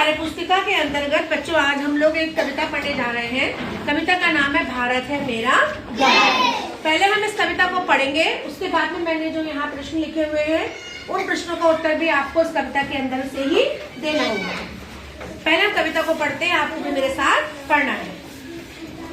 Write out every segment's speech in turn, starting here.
कार्य पुस्तिका के अंतर्गत बच्चों आज हम लोग एक कविता पढ़ने जा रहे हैं। कविता का नाम है भारत है मेरा घर। पहले हम इस कविता को पढ़ेंगे, उसके बाद में मैंने जो यहाँ प्रश्न लिखे हुए हैं उन प्रश्नों का उत्तर भी आपको इस कविता के अंदर से ही देना होगा। पहले हम कविता को पढ़ते हैं, आपको भी मेरे साथ पढ़ना है।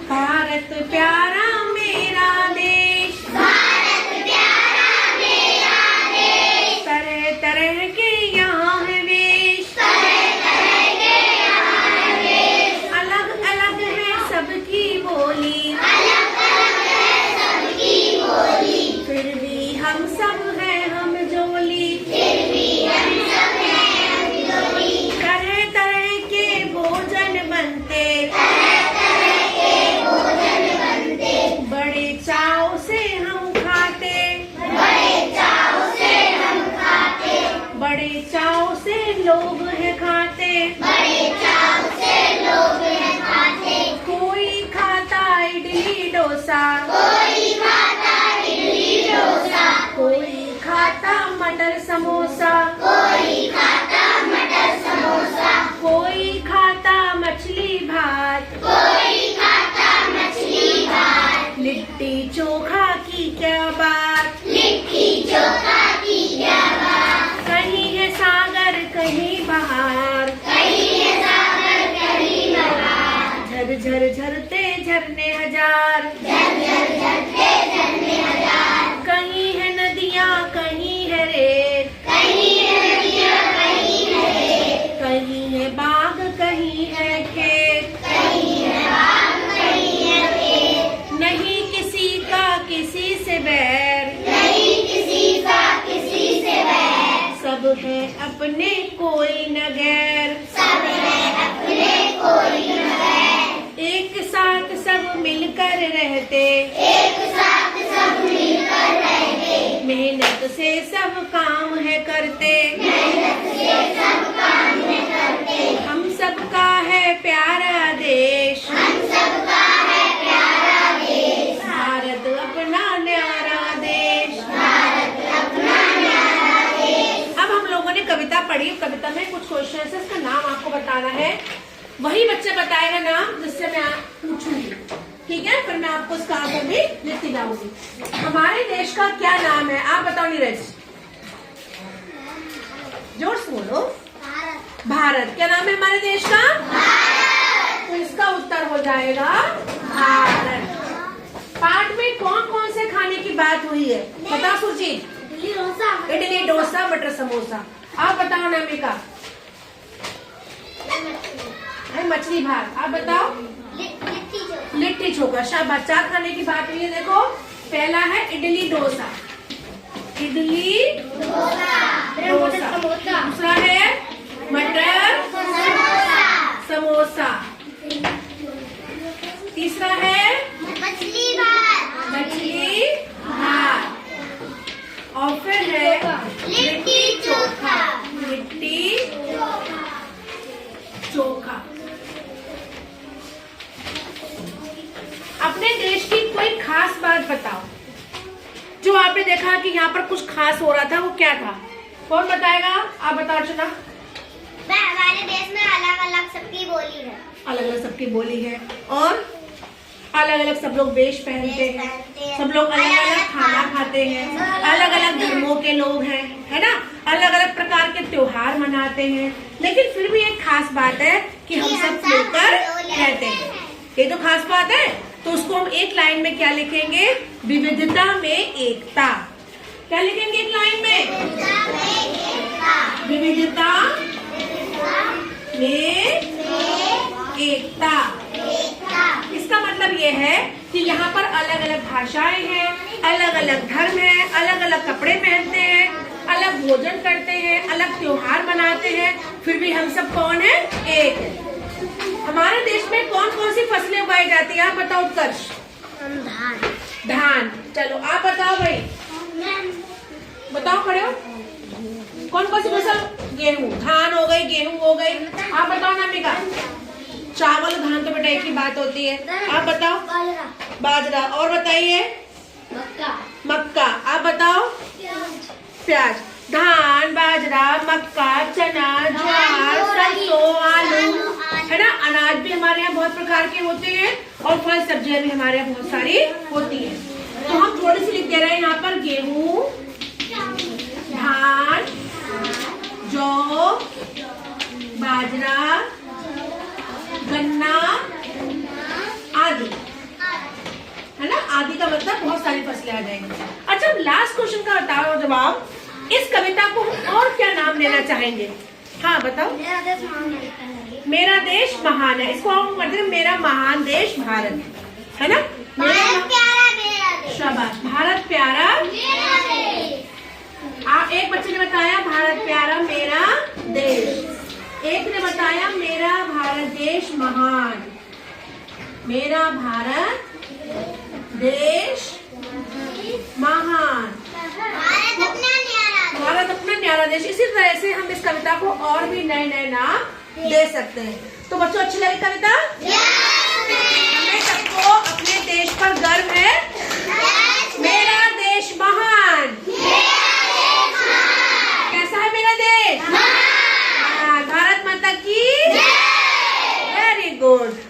भारत प्यारा मेरा देश, भारत प्यारा मेरा देश, तरह तरह के यहाँ है वेश, तरह तरह के यहाँ है वेश, अलग अलग है सबकी बोली, अलग अलग है सबकी बोली, फिर भी हम सब हैं हम जोली, फिर भी हम सब हैं अंजोली, तरह तरह के भोजन बनते, तरह तरह के भोजन बनते, बड़े चाव से हम खाते, बड़े चाव से हम खाते, बड़े चाव से लोग हैं खाते, बड़े चाव से लोग हैं खाते, कोई खाता इडली डोसा, कोई खाता इडली डोसा, कोई खाता मटर समोसा, कोई खाता मटर समोसा, कोई खाता मछली भात, कोई खाता मछली भात, लिट्टी चोखा की क्या बात, लिट्टी चोखा की क्या बात, कहीं है सागर कहीं बहार, कहीं है सागर कहीं बहार, झर झर झरते झरने हजार, झर झर झरते झरने हजार, कहीं है नदियाँ कहीं है रेत, कहीं है नदियाँ कहीं है रेत, कहीं है बाग कहीं है खेत, कहीं है बाग कहीं है खेत, नहीं किसी का किसी से बैर, नहीं किसी का किसी से बैर, सब है अपने कोई न गैर, सब है अपने कोई न गैर, एक साथ सब मिलकर रहते, एक साथ सब मिलकर रहते, मेहनत से सब काम है करते, मेहनत से सब काम है करते, हम सबका है प्यारा देश, हम सबका है प्यारा देश, भारत अपना न्यारा देश। भारत अपना प्यारा देश। अब हम लोगों ने कविता पढ़ी, कविता में कुछ क्वेश्चन है, इसका नाम आपको बताना है, वही बच्चा बताएगा नाम जिससे मैं पूछूंगी, ठीक है? फिर मैं आपको इसका आंसर भी लिखती जाऊंगी। हमारे देश का क्या नाम है, आप बताओ नीरज, जोर से बोलो। भारत। भारत। क्या नाम है हमारे देश का? तो इसका उत्तर हो जाएगा भारत। पाठ में कौन कौन से खाने की बात हुई है बताओ सुरजीत? इडली डोसा। इडली डोसा मटर समोसा। आप बताओ नामिका? मछली भात। आप बताओ? लिट्टी चोखा। लिट्टी चोखा। शाबाश। चार खाने की बात हुई है। देखो पहला है इडली डोसा, इडली डोसा। दूसरा है मटर समोसा। तीसरा है मछली भात। मछली भात। और फिर है लिट्टी चोखा। लिट्टी चोखा। अपने देश की कोई खास बात बताओ जो आपने देखा कि यहाँ पर कुछ खास हो रहा था, वो क्या था? कौन बताएगा? आप बताओ अर्चना। हमारे देश में अलग अलग सबकी बोली है। अलग अलग सबकी बोली है और अलग अलग सब लोग वेश पहनते हैं, सब लोग अलग अलग खाना खाते हैं, अलग अलग धर्मों के लोग हैं, है ना? अलग अलग प्रकार के त्योहार मनाते हैं, लेकिन फिर भी एक खास बात है कि हम सब मिलकर रहते हैं। ये तो खास बात है, तो उसको हम एक लाइन में क्या लिखेंगे? विविधता में एकता। क्या लिखेंगे एक लाइन में? विविधता में एकता। इसका मतलब ये है कि यहाँ पर अलग अलग भाषाएं हैं, अलग अलग धर्म हैं, अलग अलग कपड़े पहनते हैं, अलग भोजन करते हैं, अलग त्योहार मनाते हैं, फिर भी हम सब कौन है? एक है। हमारे देश में कौन कौन सी फसलें उगाई जाती है? आप बताओ उत्कर्ष। धान। चलो आप बताओ भाई, बताओ खड़े हो। कौन कौन सी फसल? गेहूं। धान हो गई, गेहूं हो गई। आप बताओ नामिका? चावल धान तो बेटा एक ही बात होती है। आप बताओ? बाजरा। और बताइए? मक्का। आप बताओ? प्याज। धान, बाजरा, मक्का, चना, ज्वार, सरसों, आलू, है ना। अनाज भी हमारे यहाँ बहुत प्रकार के होते हैं और फल सब्जियां भी हमारे यहाँ बहुत सारी होती है। तो हम थोड़ी सी लिख दे रहे हैं यहाँ पर गेहूं, धान, जौ, बाजरा, गन्ना आदि, है ना। आदि का मतलब बहुत सारी फसलें आ जाएंगी। अच्छा, लास्ट क्वेश्चन का बताओ जवाब। इस कविता को हम और क्या नाम देना चाहेंगे? हाँ बताओ। मेरा देश महान है, इसको हम कहते हैं मेरा महान देश भारत, है ना। भारत प्यारा मेरा देश। शाबाश, भारत प्यारा मेरा देश। एक बच्चे ने बताया भारत प्यारा मेरा देश, एक ने बताया मेरा भारत देश महान, मेरा भारत देश महान, भारत अपना न्यारा देश। इसी तरह से हम इस कविता को और भी नए नए नाम दे सकते हैं। तो बच्चों, अच्छी लगी कविता? हमें सबको अपने देश पर गर्व है। मेरा देश महान। कैसा है मेरा देश? महान। भारत माता की। Very good.